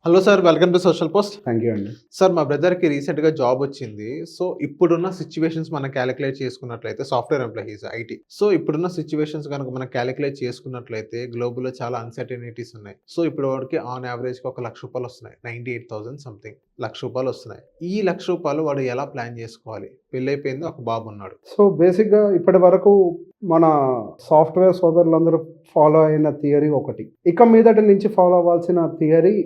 Hello sir, welcome to social post. Thank you అండి. Sir, మా బ్రదర్‌కి రీసెంట్‌గా జాబ్ వచ్చింది. సో, ఇప్పుడున్న సిట్యుయేషన్స్ మనం కాలిక్యులేట్ చేసుకున్నట్లయితే సాఫ్ట్‌వేర్ ఎంప్లాయీస్ ఐటీ. సో, ఇప్పుడున్న సిట్యుయేషన్స్ గనుక మనం కాలిక్యులేట్ చేసుకున్నట్లయితే గ్లోబల్‌లో చాలా అన్‌సర్టెనిటీస్ ఉన్నాయి. సో, ఇప్పుడు వాడికి ఆన్ యావరేజ్‌గా ఒక ₹1,00,000 వస్తున్నాయి. 98,000 సంథింగ్ ₹1,00,000 వస్తున్నాయి. ఈ ₹1,00,000 వాడు ఎలా ప్లాన్ చేసుకోవాలి? పెళ్లయిపోయింది, ఒక బాబు ఉన్నాడు. సో బేసిక్‌గా ఇప్పటి వరకు మన సాఫ్ట్‌వేర్ సోదరులందరూ ఫాలో అయిన థియరీ ఒకటి. ఇక మీదటి నుంచి ఫాలో అవ్వాల్సిన థియరీ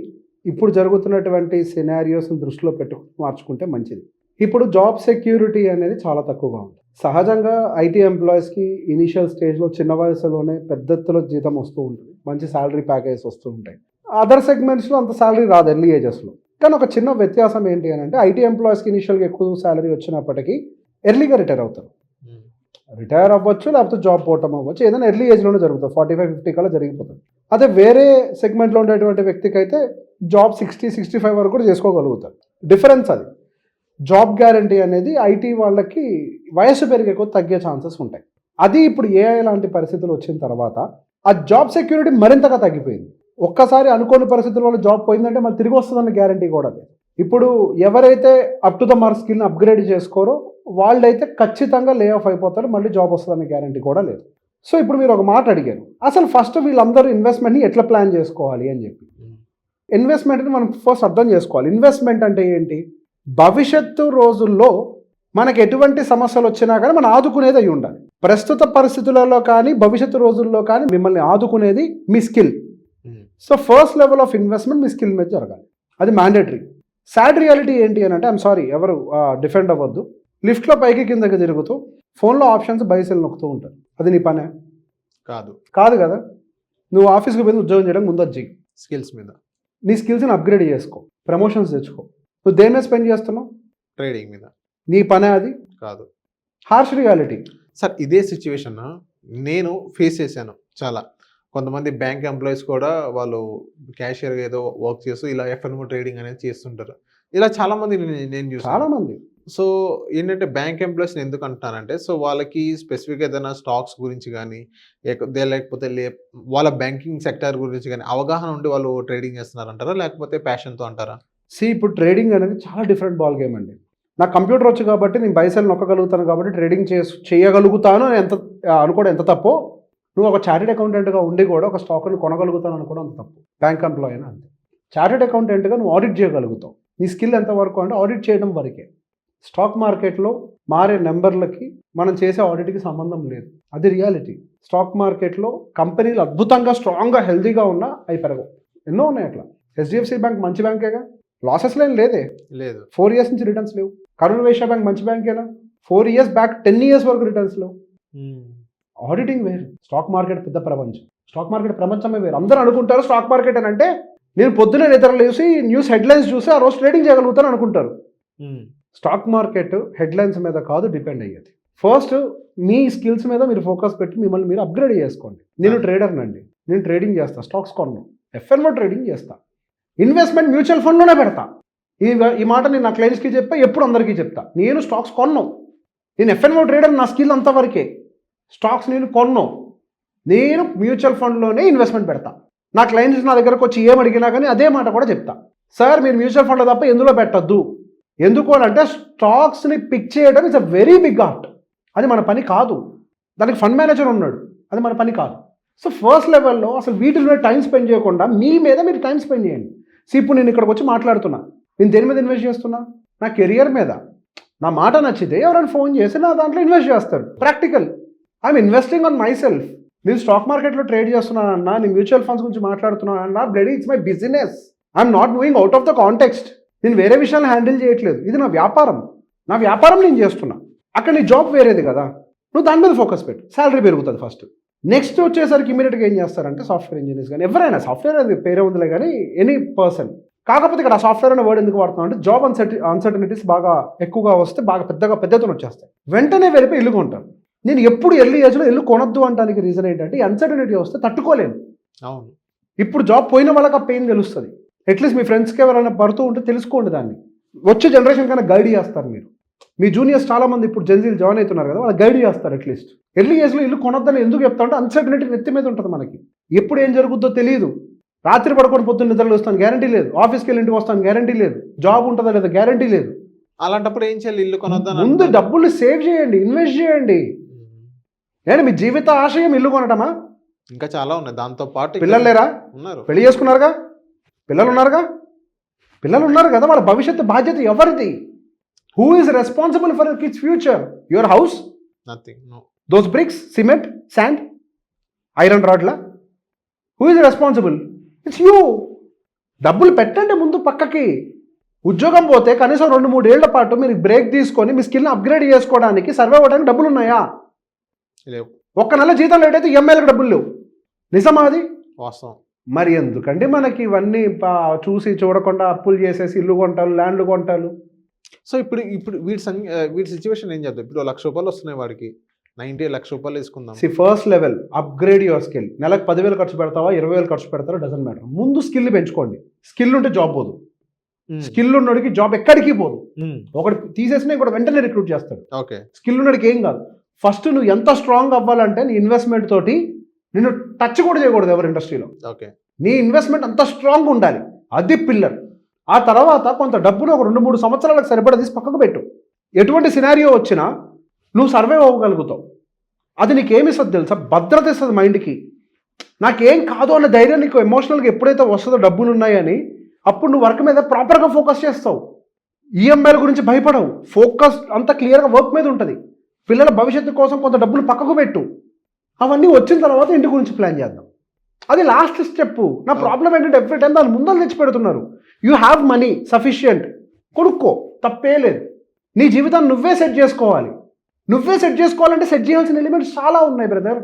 ఇప్పుడు జరుగుతున్నటువంటి సినారియోస్‌ని దృష్టిలో పెట్టుకొని మార్చుకుంటే మంచిది. ఇప్పుడు జాబ్ సెక్యూరిటీ అనేది చాలా తక్కువగా ఉంది. సహజంగా ఐటీ ఎంప్లాయీస్‌కి ఇనీషియల్ స్టేజ్‌లో చిన్న వయసులోనే పెద్ద ఎత్తున జీతం వస్తూ ఉంటుంది. మంచి సాలరీ ప్యాకేజెస్ వస్తూ ఉంటాయి. అదర్ సెగ్మెంట్స్‌లో అంత సాలరీ రాదు ఎర్లీ ఏజెస్‌లో. కానీ ఒక చిన్న వ్యత్యాసం ఏంటి అనంటే ఐటీ ఎంప్లాయీస్‌కి ఇనీషియల్‌గా ఎక్కువ సాలరీ వచ్చినప్పటికీ ఎర్లీగా రిటైర్ అవుతారు. రిటైర్ అవ్వచ్చు, లేకపోతే జాబ్ పోవటం అవ్వచ్చు, ఏదైనా ఎర్లీ ఏజ్‌లోనే జరుగుతుంది. 45-50 కల్లా జరిగిపోతుంది. అదే వేరే సెగ్మెంట్‌లో ఉండేటువంటి వ్యక్తికి అయితే జాబ్ 60-65 వరకు కూడా చేసుకోగలుగుతారు. డిఫరెన్స్ అది. జాబ్ గ్యారంటీ అనేది ఐటీ వాళ్ళకి వయసు పెరిగే కొద్దీ తగ్గే ఛాన్సెస్ ఉంటాయి. అది ఇప్పుడు ఏఐ లాంటి పరిస్థితులు వచ్చిన తర్వాత ఆ జాబ్ సెక్యూరిటీ మరింతగా తగ్గిపోయింది. ఒక్కసారి అనుకోని పరిస్థితుల వల్ల జాబ్ పోయిందంటే మళ్ళీ తిరిగి వస్తుందన్న గ్యారంటీ కూడా లేదు. ఇప్పుడు ఎవరైతే అప్ టు ద మార్క్ స్కిల్ని అప్గ్రేడ్ చేసుకోరో వాళ్ళైతే ఖచ్చితంగా లే ఆఫ్ అయిపోతారు. మళ్ళీ జాబ్ వస్తుందన్న గ్యారంటీ కూడా లేదు. సో ఇప్పుడు మీరు ఒక మాట అడిగారు, అసలు ఫస్ట్ వీళ్ళందరూ ఇన్వెస్ట్మెంట్ని ఎట్లా ప్లాన్ చేసుకోవాలి అని చెప్పి. ఇన్వెస్ట్మెంట్ని మనం ఫస్ట్ అర్థం చేసుకోవాలి. ఇన్వెస్ట్మెంట్ అంటే ఏంటి? భవిష్యత్తు రోజుల్లో మనకు ఎటువంటి సమస్యలు వచ్చినా కానీ మనం ఆదుకునేది అయి ఉండాలి. ప్రస్తుత పరిస్థితులలో కానీ భవిష్యత్తు రోజుల్లో కానీ మిమ్మల్ని ఆదుకునేది మీ skill. So first level of investment మీ స్కిల్ మీద జరగాలి. అది మ్యాండేటరీ. సాడ్ రియాలిటీ ఏంటి అని అంటే, ఐఎమ్ సారీ, ఎవరు డిఫెండ్ అవ్వద్దు, లిఫ్ట్లో పైకి కిందకి తిరుగుతూ ఫోన్లో ఆప్షన్స్ బైసెల్ నొక్కుతూ ఉంటారు. అది నీ పనే కాదు కదా. నువ్వు ఆఫీస్కి పోయి ఉద్యోగం చేయడం ముందు చెయ్యి. స్కిల్స్ మీద నీ స్కిల్స్ని అప్గ్రేడ్ చేసుకో, ప్రమోషన్స్ తెచ్చుకో. నువ్వు దేని మీద స్పెండ్ చేస్తున్నావు? ట్రేడింగ్ మీద. నీ పనే అది కాదు. Harsh reality. సార్, ఇదే సిచ్యువేషన్ నేను ఫేస్ చేశాను చాలా. కొంతమంది బ్యాంక్ ఎంప్లాయీస్ కూడా వాళ్ళు క్యాషియర్గా ఏదో వర్క్ చేస్తూ ఇలా ఎఫ్ఎన్ఓ ట్రేడింగ్ అనేది చేస్తుంటారు. ఇలా చాలామంది నేను చూసాను. చాలామంది. సో ఏంటంటే బ్యాంక్ ఎంప్లాయీస్ని ఎందుకు అంటున్నానంటే, సో వాళ్ళకి స్పెసిఫిక్గా ఏదైనా స్టాక్స్ గురించి కానీ లేకపోతే వాళ్ళ బ్యాంకింగ్ సెక్టర్ గురించి కానీ అవగాహన ఉండి వాళ్ళు ట్రేడింగ్ చేస్తున్నారంటారా, లేకపోతే ప్యాషన్తో అంటారా? ఇప్పుడు ట్రేడింగ్ అనేది చాలా డిఫరెంట్ బాల్ గేమ్ అండి. నాకు కంప్యూటర్ వచ్చు కాబట్టి నేను బైసెల్ నొక్కగలుగుతాను కాబట్టి ట్రేడింగ్ చేయగలుగుతాను ఎంత అనుకోవడం ఎంత తప్పో, నువ్వు ఒక చార్టెడ్ అకౌంటెంట్గా ఉండి కూడా ఒక స్టాక్ని కొనగలుగుతాను అనుకోవడం అంత తప్పు. బ్యాంక్ ఎంప్లాయీ అయినా అంతే. చార్టెడ్ అకౌంటెంట్గా నువ్వు ఆడిట్ చేయగలుగుతావు. నీ స్కిల్ ఎంతవరకు అంటే ఆడిట్ చేయడం వరకే. స్టాక్ మార్కెట్లో మారే నెంబర్లకి మనం చేసే ఆడిట్కి సంబంధం లేదు. అది రియాలిటీ. స్టాక్ మార్కెట్లో కంపెనీలు అద్భుతంగా స్ట్రాంగ్గా హెల్తీగా ఉన్నా అవి పెరగవు. ఎన్నో ఉన్నాయి అట్లా. హెచ్డిఎఫ్సి బ్యాంక్ మంచి బ్యాంకేగా, లాసెస్ లేదు. 4 ఇయర్స్ నుంచి రిటర్న్స్ లేవు. కరూర్ వైశ్య బ్యాంక్ మంచి బ్యాంకేనా, 4 ఇయర్స్ బ్యాక్ 10 ఇయర్స్ వరకు రిటర్న్స్ లేవు. ఆడిటింగ్ వేరు, స్టాక్ మార్కెట్ పెద్ద ప్రపంచం. స్టాక్ మార్కెట్ ప్రపంచమే వేరు. అందరూ అనుకుంటారు స్టాక్ మార్కెట్ అని అంటే నేను పొద్దున్నే నిద్రలు చూసి న్యూస్ హెడ్లైన్స్ చూసి ఆ రోజు ట్రేడింగ్ చేయగలుగుతాను అనుకుంటారు. స్టాక్ మార్కెట్ హెడ్లైన్స్ మీద కాదు డిపెండ్ అయ్యేది. ఫస్ట్ మీ స్కిల్స్ మీద మీరు ఫోకస్ పెట్టి మిమ్మల్ని మీరు అప్గ్రేడ్ చేసుకోండి. నేను ట్రేడర్నండి, నేను ట్రేడింగ్ చేస్తాను, స్టాక్స్ కొన్నాను, ఎఫ్ఎన్ఓ ట్రేడింగ్ చేస్తా, ఇన్వెస్ట్మెంట్ మ్యూచువల్ ఫండ్లోనే పెడతా. ఈ మాట నేను నా క్లయింట్స్కి చెప్పా, ఎప్పుడు అందరికీ చెప్తా. నేను స్టాక్స్ కొన్నాను, నేను ఎఫ్ఎన్ఓ ట్రేడర్, నా స్కిల్ అంతవరకే. స్టాక్స్ నేను కొన్నాను, నేను మ్యూచువల్ ఫండ్లోనే ఇన్వెస్ట్మెంట్ పెడతా. నా క్లయింట్స్ నా దగ్గరకు వచ్చి ఏం అడిగినా కానీ అదే మాట కూడా చెప్తా. సార్ మీరు మ్యూచువల్ ఫండ్లో తప్ప ఎందులో పెట్టద్దు. ఎందుకు అని అంటే స్టాక్స్ని పిక్ చేయడం it's a very big art. అది మన పని కాదు. దానికి ఫండ్ మేనేజర్ ఉన్నాడు, అది మన పని కాదు. సో ఫస్ట్ లెవెల్లో అసలు వీటి మీద టైం స్పెండ్ చేయకుండా మీ మీద మీరు టైం స్పెండ్ చేయండి. సో ఇప్పుడు నేను ఇక్కడికి వచ్చి మాట్లాడుతున్నా, నేను దేని మీద ఇన్వెస్ట్ చేస్తున్నా? నా కెరియర్ మీద. నా మాట నచ్చితే ఎవరైనా ఫోన్ చేసి నా దాంట్లో ఇన్వెస్ట్ చేస్తారు. Practical. I'm investing on myself. నేను స్టాక్ మార్కెట్లో ట్రేడ్ చేస్తున్నానన్నా, నేను మ్యూచువల్ ఫండ్స్ గురించి మాట్లాడుతున్నానన్నా, bloody it's my business. I'm not moving out of the context. నేను వేరే విషయాలను హ్యాండిల్ చేయట్లేదు. ఇది నా వ్యాపారం. నా వ్యాపారం నేను చేస్తున్నా. అక్కడ నీ జాబ్ వేరేది కదా. నువ్వు దాని మీద ఫోకస్ పెట్టు, శాలరీ పెరుగుతుంది ఫస్ట్. నెక్స్ట్ వచ్చేసరికి ఇమీడియట్గా ఏం చేస్తారంటే సాఫ్ట్వేర్ ఇంజనీర్స్ కానీ ఎవరైనా, సాఫ్ట్వేర్ అది పేరే ఉందిలే కానీ ఎనీ పర్సన్. కాకపోతే ఇక్కడ సాఫ్ట్వేర్ అనే వర్డ్ ఎందుకు వాడుతున్నాం అంటే జాబ్ అన్సర్టనిటీస్ బాగా ఎక్కువగా వస్తే బాగా పెద్దతను వచ్చేస్తాయి. వెంటనే వెళ్ళిపోయి ఇల్లు కొంటారు. నేను ఎప్పుడు ఎర్లీ ఏజ్లో ఇల్లు కొనొద్దు అంటానికి రీజన్ ఏంటంటే ఈ అన్సర్టనిటీ వస్తే తట్టుకోలేను. అవును. ఇప్పుడు జాబ్ పోయిన వాళ్ళకి ఆ పెయిన్ తెలుస్తుంది. అట్లీస్ట్ మీ ఫ్రెండ్స్కి ఎవరైనా పడుతూ ఉంటే తెలుసుకోండి దాన్ని. వచ్చే జనరేషన్ కన్నా గైడ్ చేస్తారు మీరు. మీ జూనియర్స్ చాలామంది ఇప్పుడు జెన్జీలు జాయిన్ అవుతున్నారు కదా, వాళ్ళు గైడ్ చేస్తారు. అట్లీస్ట్ ఎర్లీ ఏజ్లో ఇల్లు కొనొద్దని ఎందుకు చెప్తా అంటే అన్సర్టనిటీ నెత్తి మీద ఉంటుంది మనకి. ఎప్పుడు ఏం జరుగుద్దో తెలియదు. రాత్రి పడుకొని పొద్దున్న నిద్రలు వస్తాను గ్యారంటీ లేదు, ఆఫీస్కి వెళ్ళి ఇంటికి వస్తాను గ్యారంటీ లేదు, జాబ్ ఉంటుందా లేదా గ్యారంటీ లేదు. అలాంటప్పుడు ఏం చేయాలి? ఇల్లు కొనొద్దని ముందు అంటారు. డబ్బులు సేవ్ చేయండి, ఇన్వెస్ట్ చేయండి. ఏంటి మీ జీవిత ఆశయం ఇల్లు కొనటమా? ఇంకా చాలా ఉన్నాయి దాంతో పాటు. పిల్లలు లేరా? ఉన్నారు. పెళ్లి చేసుకున్నారుగా, పిల్లలు ఉన్నారుగా, పిల్లలు ఉన్నారు కదా, వాళ్ళ భవిష్యత్తు బాధ్యత ఎవరిది? Who is responsible for kids future? Your house, nothing, no. Those bricks, cement, sand, iron రాడ్లా? Who is responsible? It's you. డబ్బులు పెట్టండి ముందు పక్కకి. ఉద్యోగం పోతే కనీసం 2-3 ఏళ్ల పాటు మీరు బ్రేక్ తీసుకొని మీ స్కిల్ని అప్గ్రేడ్ చేసుకోవడానికి, సర్వే అవ్వడానికి డబ్బులు ఉన్నాయా? లేవు. ఒక్క నెల జీతం లేట్ అయితే ఈఎంఐలకు డబ్బులు లేవు. నిజమా అది? వాస్తవం. మరి ఎందుకండి మనకి ఇవన్నీ చూసి చూడకుండా అప్పులు చేసేసి ఇల్లు కొంటాలు, ల్యాండ్లు కొంటాలు? సో ఇప్పుడు ఇప్పుడు వీడి సిచ్యువేషన్ ఏం చేద్దాం? ఇప్పుడు 1,00,000 రూపాయలు వస్తున్నాయి వాడికి, 90 1,00,000 రూపాయలు వేసుకుందాం. First level upgrade your skill. నెలకు 10,000 ఖర్చు పెడతావా, 20,000 ఖర్చు పెడతావా, డజంట్ మ్యాటర్. ముందు స్కిల్ పెంచుకోండి. స్కిల్ ఉంటే జాబ్ పోదు. స్కిల్ ఉన్నోడికి జాబ్ ఎక్కడికి పోదు. ఒకటి తీసేసినా కూడా వెంటనే రిక్రూట్ చేస్తాడు. ఓకే. స్కిల్ ఉన్నోడికి ఏం కాదు. ఫస్ట్ నువ్వు ఎంత స్ట్రాంగ్ అవ్వాలంటే నీ ఇన్వెస్ట్మెంట్ తోటి నిన్ను టచ్ కూడా చేయకూడదు ఎవరి ఇండస్ట్రీలో. ఓకే. నీ ఇన్వెస్ట్మెంట్ అంత స్ట్రాంగ్ ఉండాలి, అది పిల్లర్. ఆ తర్వాత కొంత డబ్బులు ఒక 2-3 సంవత్సరాలకు సరిపడా తీసి పక్కకు పెట్టు. ఎటువంటి సినారియో వచ్చినా నువ్వు సర్వైవ్ అవ్వగలుగుతావు. అది నీకేమి ఇస్తుంది తెలుసా? భద్రత ఇస్తుంది మైండ్కి. నాకేం కాదు అన్న ధైర్యం నీకు ఎమోషనల్గా ఎప్పుడైతే వస్తుందో డబ్బులు ఉన్నాయని, అప్పుడు నువ్వు వర్క్ మీద ప్రాపర్గా ఫోకస్ చేస్తావు. ఈఎంఐల గురించి భయపడవు. ఫోకస్ అంతా క్లియర్గా వర్క్ మీద ఉంటుంది. పిల్లల భవిష్యత్తు కోసం కొంత డబ్బులు పక్కకు పెట్టు. అవన్నీ వచ్చిన తర్వాత ఇంటి గురించి ప్లాన్ చేద్దాం. అది లాస్ట్ స్టెప్. నా ప్రాబ్లం ఏంటంటే ఎవ్రీ టైం దాని ముందర తెచ్చి పెడుతున్నారు. యూ హ్యావ్ మనీ సఫిషియంట్, కొనుక్కో, తప్పే లేదు. నీ జీవితాన్ని నువ్వే సెట్ చేసుకోవాలి. నువ్వే సెట్ చేసుకోవాలంటే సెట్ చేయాల్సిన ఎలిమెంట్స్ చాలా ఉన్నాయి బ్రదర్.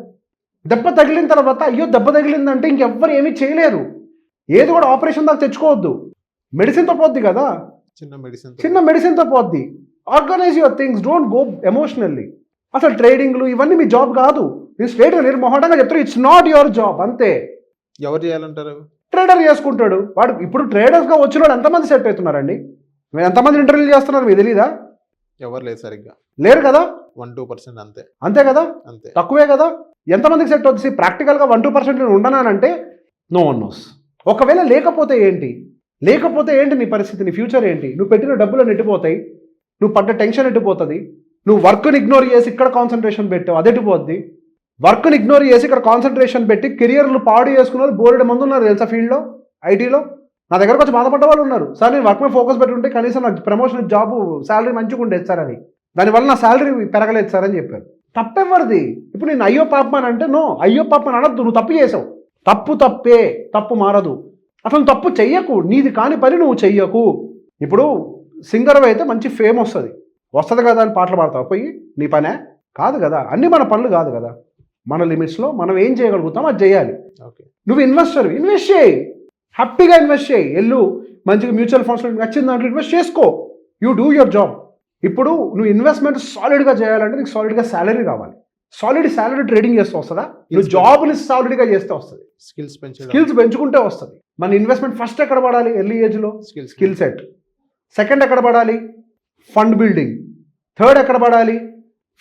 దెబ్బ తగిలిన తర్వాత అయ్యో దెబ్బ తగిలిందంటే ఇంకెవ్వరు ఏమీ చేయలేరు. ఏది కూడా ఆపరేషన్ దాకా తెచ్చుకోవద్దు. మెడిసిన్తో పోద్ది కదా, చిన్న మెడిసిన్తో పోద్ది. Organise your things, don't go emotionally. అసలు ట్రేడింగ్లు ఇవన్నీ మీ జాబ్ కాదు. నేను స్ట్రేట్గా నిర్మోహటంగా చెప్తాను, ఇట్స్ నాట్ యువర్ జాబ్. అంతే. ఎవరు చేయాలంటారు? ట్రేడర్ చేసుకుంటాడు వాడు. ఇప్పుడు ట్రేడర్స్గా వచ్చిన వాడు ఎంతమంది సెట్ అవుతున్నారండి? మీరు ఎంతమంది ఇంటర్వ్యూ చేస్తున్నారు మీకు తెలీదా? ఎవరు లేదు, సరిగ్గా లేరు కదా. 1-2% అంతే. అంతే కదా, అంతే, తక్కువే కదా. ఎంతమందికి సెట్ అవుతుంది? ప్రాక్టికల్గా 1-2% నేను ఉండనానంటే నో వన్ నోస్. ఒకవేళ లేకపోతే ఏంటి? లేకపోతే ఏంటి నీ పరిస్థితి? నీ ఫ్యూచర్ ఏంటి? నువ్వు పెట్టిన డబ్బులు నెట్టిపోతాయి, నువ్వు పడ్డ టెన్షన్ ఎట్టిపోతుంది. నువ్వు వర్క్ని ఇగ్నోర్ చేసి ఇక్కడ కాన్సన్ట్రేషన్ పెట్టావు, అది ఎట్టిపోద్ది. వర్క్ని ఇగ్నోర్ చేసి ఇక్కడ కాన్సన్ట్రేషన్ పెట్టి కెరియర్లు పాడు చేసుకున్న వాళ్ళు బోలెడు మంది ఉన్నారు తెలుసా ఫీల్డ్లో, ఐటీలో. నా దగ్గరకు వచ్చి బాధపడ్డ వాళ్ళు ఉన్నారు. సార్ నేను వర్క్ మీద ఫోకస్ పెట్టుంటే కనీసం నాకు ప్రమోషన్, జాబు, శాలరీ మంచిగా ఉండేది సార్ అని. దానివల్ల నా శాలరీ పెరగలేదు సార్ అని చెప్పారు. తప్పెవరిది? ఇప్పుడు నేను అయ్యో పాపమని అంటే నో, అయ్యో పాపమని అనద్దు. నువ్వు తప్పు చేసావు, తప్పు తప్పే, తప్పు మారదు. అసలు తప్పు చెయ్యకు, నీది కాని పని నువ్వు చెయ్యకు. ఇప్పుడు సింగర్ అయితే మంచి ఫేమ్ వస్తుంది కదా అని పాటలు పాడతావు పోయి, నీ పనే కాదు కదా. అన్నీ మన పనులు కాదు కదా. మన లిమిట్స్లో మనం ఏం చేయగలుగుతాం అది చేయాలి. ఓకే. నువ్వు ఇన్వెస్ట్ చేయి, హ్యాపీగా ఇన్వెస్ట్ చేయి. ఎల్లు మంచిగా మ్యూచువల్ ఫండ్స్లో నచ్చిన దాంట్లో ఇన్వెస్ట్ చేసుకో. You do your job. ఇప్పుడు నువ్వు ఇన్వెస్ట్మెంట్ సాలిడ్గా చేయాలంటే నీకు సాలిడ్గా శాలరీ రావాలి. సాలిడ్ శాలరీ ట్రేడింగ్ చేస్తే వస్తుందా? నువ్వు జాబ్ని సాలిడ్గా చేస్తే వస్తుంది. స్కిల్స్ పెంచుకుంటే వస్తుంది. మన ఇన్వెస్ట్మెంట్ ఫస్ట్ ఎక్కడ పడాలి? ఎర్లీ ఏజ్లో స్కిల్ సెట్. సెకండ్ ఎక్కడ పడాలి? Fund building. థర్డ్ ఎక్కడ పడాలి?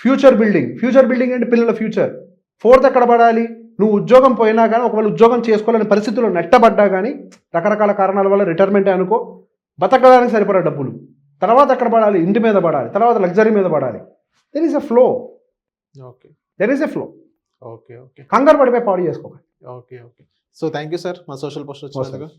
Future building. ఫ్యూచర్ బిల్డింగ్ అంటే పిల్లల ఫ్యూచర్. ఫోర్త్ ఎక్కడ పడాలి? నువ్వు ఉద్యోగం పోయినా కానీ, ఒకవేళ ఉద్యోగం చేసుకోవాలని పరిస్థితుల్లో నెట్టబడ్డా కానీ, రకరకాల కారణాల వల్ల రిటైర్మెంట్ అనుకో, బతకడానికి సరిపడే డబ్బులు. తర్వాత ఎక్కడ పడాలి? ఇంటి మీద పడాలి. తర్వాత లగ్జరీ మీద పడాలి. There is a flow. Okay, there is a flow. Okay, okay. కంగారు పడిపోయి పాడు చేసుకోవాలి. Okay, okay. So thank you sir, మా సోషల్ పోస్ట్ వచ్చినందుకు.